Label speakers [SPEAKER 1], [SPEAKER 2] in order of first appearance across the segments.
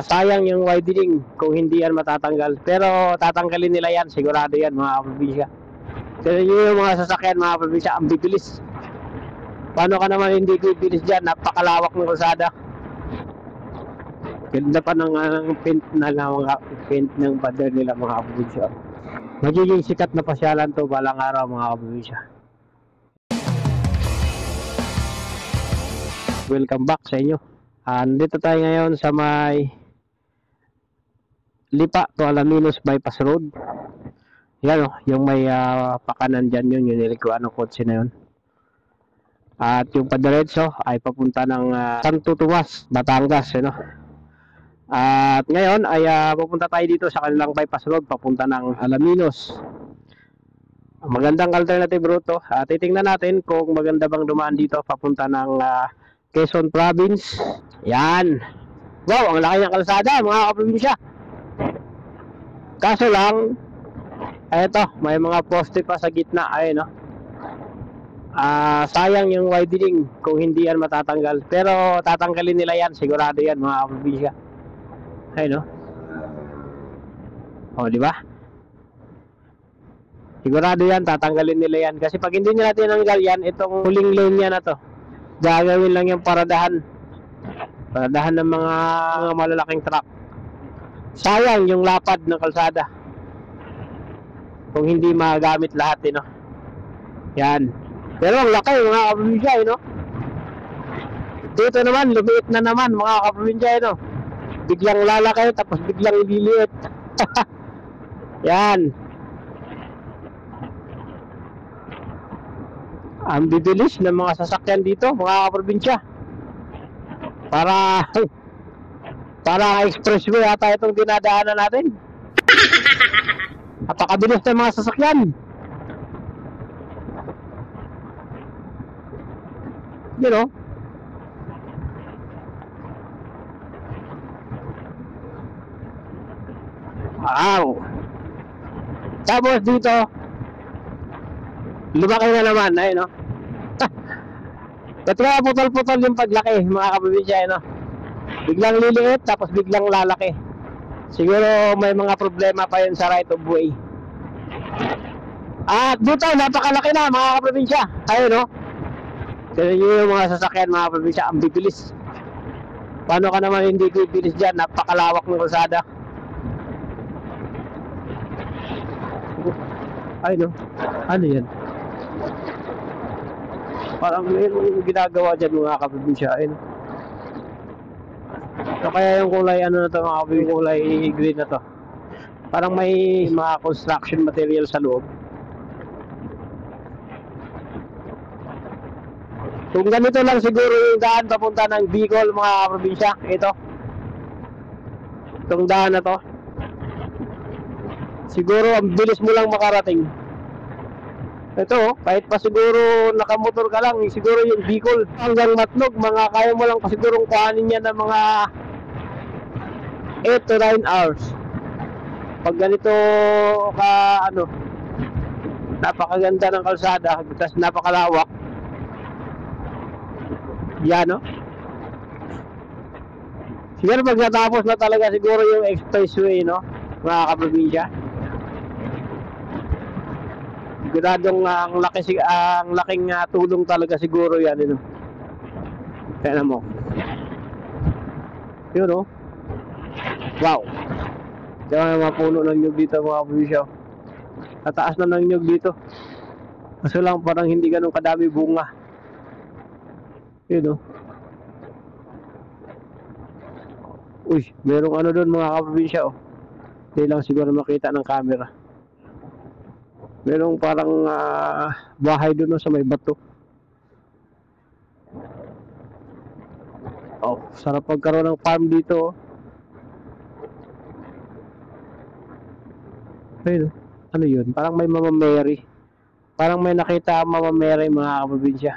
[SPEAKER 1] Sayang yung widening kung hindi yan matatanggal. Pero tatanggalin nila yan, sigurado yan mga kaprobinsya. Kasi yung mga sasakyan mga kaprobinsya, ang bibilis. Paano ka naman hindi bibilis dyan? Napakalawak ng kalsada. Ganda pa ng paint na mga paint ng pader nila mga kaprobinsya. Magiging sikat na pasyalan to balang araw mga kaprobinsya. Welcome back sa inyo. Nandito tayo ngayon sa may Lipa to Alaminos Bypass Road. Yan yung may pakanan dyan yun, yung nilikuan ng kotse na yun. At yung padiretso ay papunta ng Santo Tomas, Batangas. At ngayon ay pupunta tayo dito sa kanilang bypass road papunta ng Alaminos. Magandang alternative route to. Titingnan natin kung maganda bang dumaan dito papunta ng Quezon Province. Yan. Wow, ang laki ng kalsada mga kaprobinsya. Kaso lang, eto, may mga poste pa sa gitna. Ayun, no? Sayang yung widening kung hindi yan matatanggal. Pero tatanggalin nila yan, sigurado yan mga kaprobinsya. Ayun, no? O, di ba? Sigurado yan, tatanggalin nila yan. Kasi pag hindi nila tinanggal yan, itong huling lane yan na to, gagawin lang yung paradahan ng mga malalaking truck. Sayang yung lapad ng kalsada kung hindi magamit lahat, no? Yan. Pero ang laki mga kaprobinsya, no? Dito naman, lumiit na naman mga kaprobinsya, no? Biglang lalaki, tapos biglang liliit. Yan. Ang bibilis ng mga sasakyan dito mga kaprobinsya. Para expressway ata itong dinadaanan natin. Napakabilis ng mga sasakyan. You know? Wow. Tapos dito, lumaki na naman, ayun, no? Ba't kaya putol-putol yung paglaki, mga kaprobinsya, no? Biglang liliit, tapos biglang lalaki. Siguro may mga problema pa yun sa right of way. At dito, napakalaki na, mga kaprobinsya. Ayun, no? Kasi yung mga sasakyan, mga kaprobinsya, ang bibilis. Paano ka naman hindi bibilis dyan? Napakalawak ng kalsada. Ay, no? Ano yan? Parang may ginagawa dyan mga kaprobinsya. So kaya yung kulay ano na to mga kaprobinsya, kulay green na to. Parang may mga construction material sa loob. Kung ganito lang siguro yung daan papunta ng Bicol mga kaprobinsya. Ito. Itong daan na to. Siguro ang bilis mo lang makarating. Ito, kahit pa siguro nakamotor ka lang, siguro yung Bicol hanggang Matnog, mga kaya mo lang pa siguro kuhanin yan ng mga 8 to 9 hours. Pag ganito ka, napakaganda ng kalsada, kasi napakalawak. Yan, no? Siguro pag natapos na talaga siguro yung expressway, no? Mga kaprobinsya. Siguradong ang laking tulong talaga siguro yan, no? Tignan mo. Yun, no? Wow. Diyan mga puno ng nyug dito mga kaprobinsya. Tataas na ng nyug dito. Kaso lang parang hindi ganun kadami bunga. Yun, no? Uy, merong ano doon mga kaprobinsya, oh. Hindi lang siguro makita ng camera. Merong parang bahay doon, no, sa may bato. Oh, sarap pagkaroon ng farm dito, oh. Ayun, ano yun? Parang may Mama Mary. Parang may nakita Mama Mary mga kaprobinsya.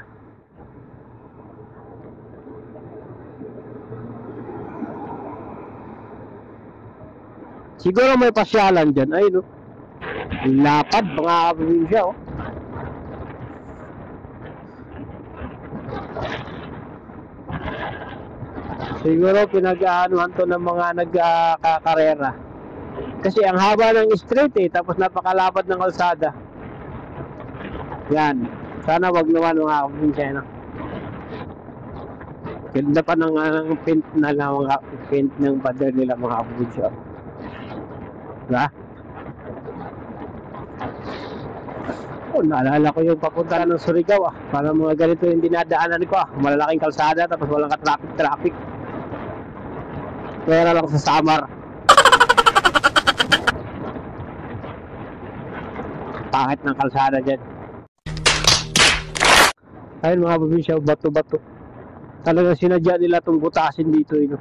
[SPEAKER 1] Siguro may pasyalan dyan. Ayun, no? Lapad mga kaprobinsya, oh. Siguro pinag-aanuhan to ng mga nagkakarera. Kasi ang haba ng street tapos napakalapad ng kalsada. Yan. Sana wag naman mga kaprobinsya, no? Ganda pa ng paint na lang, mga paint ng pader nila mga kaprobinsya. Diba? Oh, naalala ko yung papunta ng Surigao Para mga ganito yung dinadaanan ko Malalaking kalsada tapos walang ka-traffic. Pera lang sa Samar. Pangit ng kalsada dyan. Ayun mga probinsya, bato-bato. Talagang sinadya nila itong butasin dito. No?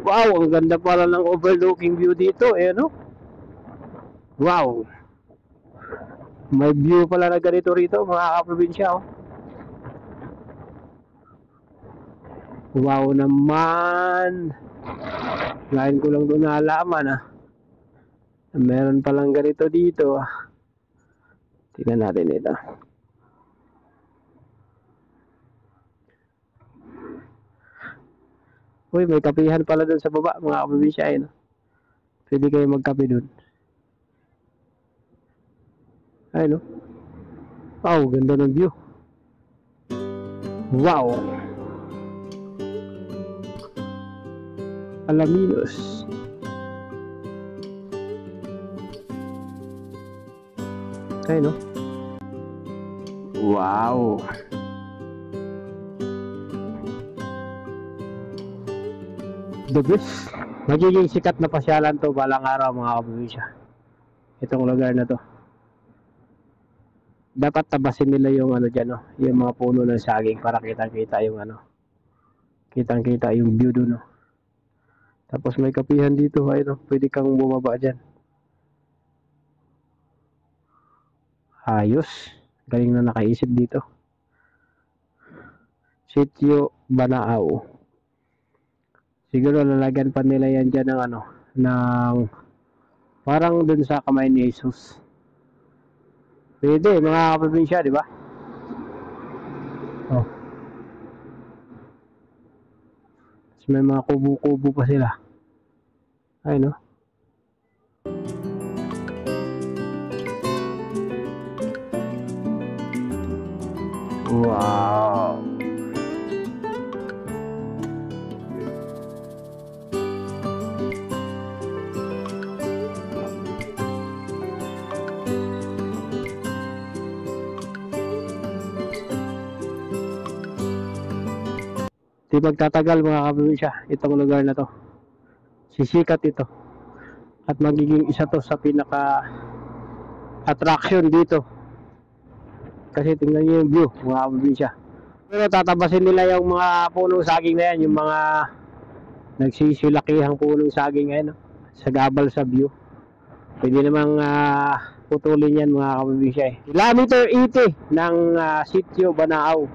[SPEAKER 1] Wow, ang ganda pala ng overlooking view dito. No? Wow. May view pala na ganito rito mga kaprobinsya. Wow naman. Ngayon ko lang doon naalaman meron palang ganito dito. Tingnan natin ito. Uy, may kapihan pala doon sa baba mga kaprobinsya. No? Pwede kayo magkape doon. Ay no. Wow, ganda ng view. Wow. Alaminos. Ay no. Wow. The best. Magiging sikat na pasyalan to balang araw mga kaprobinsya. Itong lugar na to. Dapat tabasin nila yung dyan, yung mga puno ng saging para kitang-kita yung kitang-kita yung view doon. Tapos may kapihan dito, pwede kang bumaba dyan. Ayos. Galing na nakaisip dito. Sitio Banaaw. Siguro lalagyan pa nila yan dyan ng parang dun sa kamay ni Jesus. Pwede, mga kaprobinsya, di ba? Oh. Tapos may mga kubo-kubo pa sila. Ay, no? Wow! Di magtatagal mga kaprobinsya itong lugar na to. Sisikat ito. At magiging isa to sa pinaka attraction dito. Kasi tingnan nyo yung view mga kaprobinsya. Pero tatabasin nila yung mga punong saging na yan. Yung mga nagsisilakihang punong saging ngayon. Sa gabal sa view. Pwede namang putulin yan mga kaprobinsya. Kilometer 80 ng Sitio Banaaw.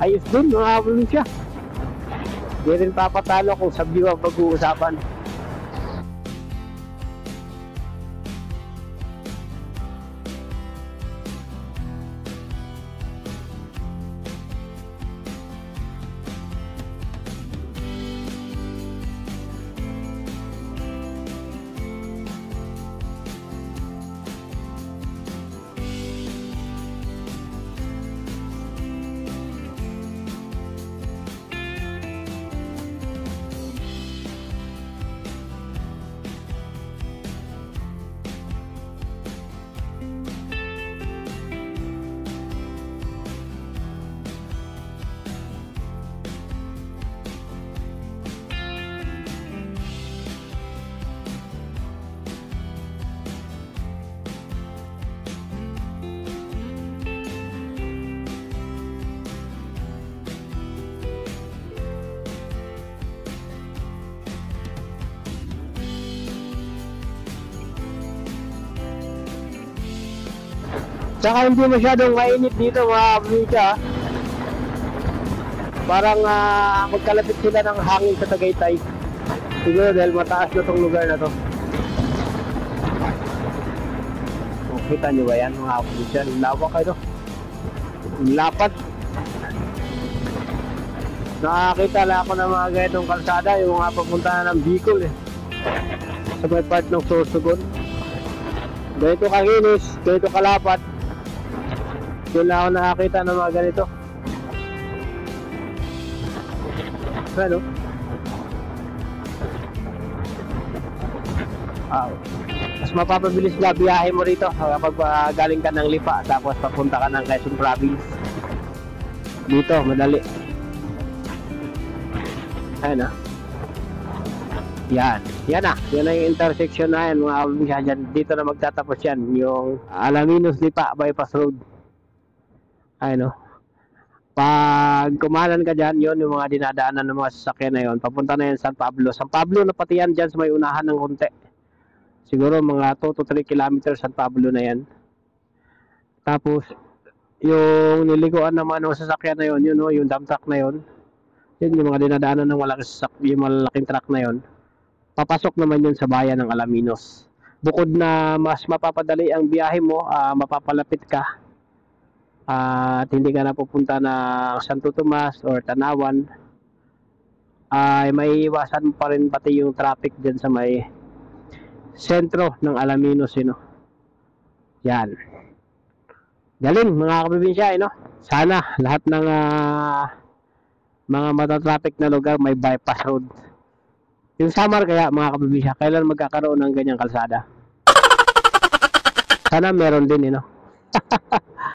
[SPEAKER 1] Ayos din mga kaprobinsya. Di rin papatalo kung sa view ang pag-uusapan. Tsaka hindi masyadong mainit dito mga kaprobinsya. Parang magkalapit sila ng hangin sa Tagaytay. Siguro dahil mataas na tong lugar na to. Kita nyo ba yan mga kaprobinsya? Lawak lapad. Nakakita lang ako ng mga ganitong kalsada, yung mga papunta na ng Bicol eh. Sa may part ng Sorsogon. Ganito kakinis, ganito kalapat. Yun lang ako nakakita ng mga ganito. Ano? Mas mapapabilis na biyahe mo rito kapag galing ka ng Lipa tapos papunta ka ng Quezon Province. Dito, madali. Ayan na. Yan. Yan na. Yan na yung intersection na yan. Mga kabinsya dyan. Dito na magtatapos yan. Yung Alaminos Lipa Bypass Road. Ayan o. Pag kumanan ka dyan, yun yung mga dinadaanan ng mga sasakyan na yun. Papunta na yan San Pablo. San Pablo na pati yan dyan sa may unahan ng konti. Siguro mga 2 to 3 kilometers San Pablo na yan. Tapos, yung niliguan naman ng sasakyan na yun, yun o, yung dump truck na yun. Yun yung mga dinadaanan ng yung malaking truck na yun. Papasok naman yun sa bayan ng Alaminos. Bukod na mas mapapadali ang biyahe mo, mapapalapit ka. At hindi ka na pupunta na Santo Tomas or Tanawan, ay maiiwasan pa rin pati yung traffic dyan sa may sentro ng Alaminos, no? Yan. Galing mga kaprobinsya, no? Sana lahat ng mga matatraffic na lugar may bypass road. Yung summer kaya mga kaprobinsya, kailan magkakaroon ng ganyang kalsada? Sana meron din, no?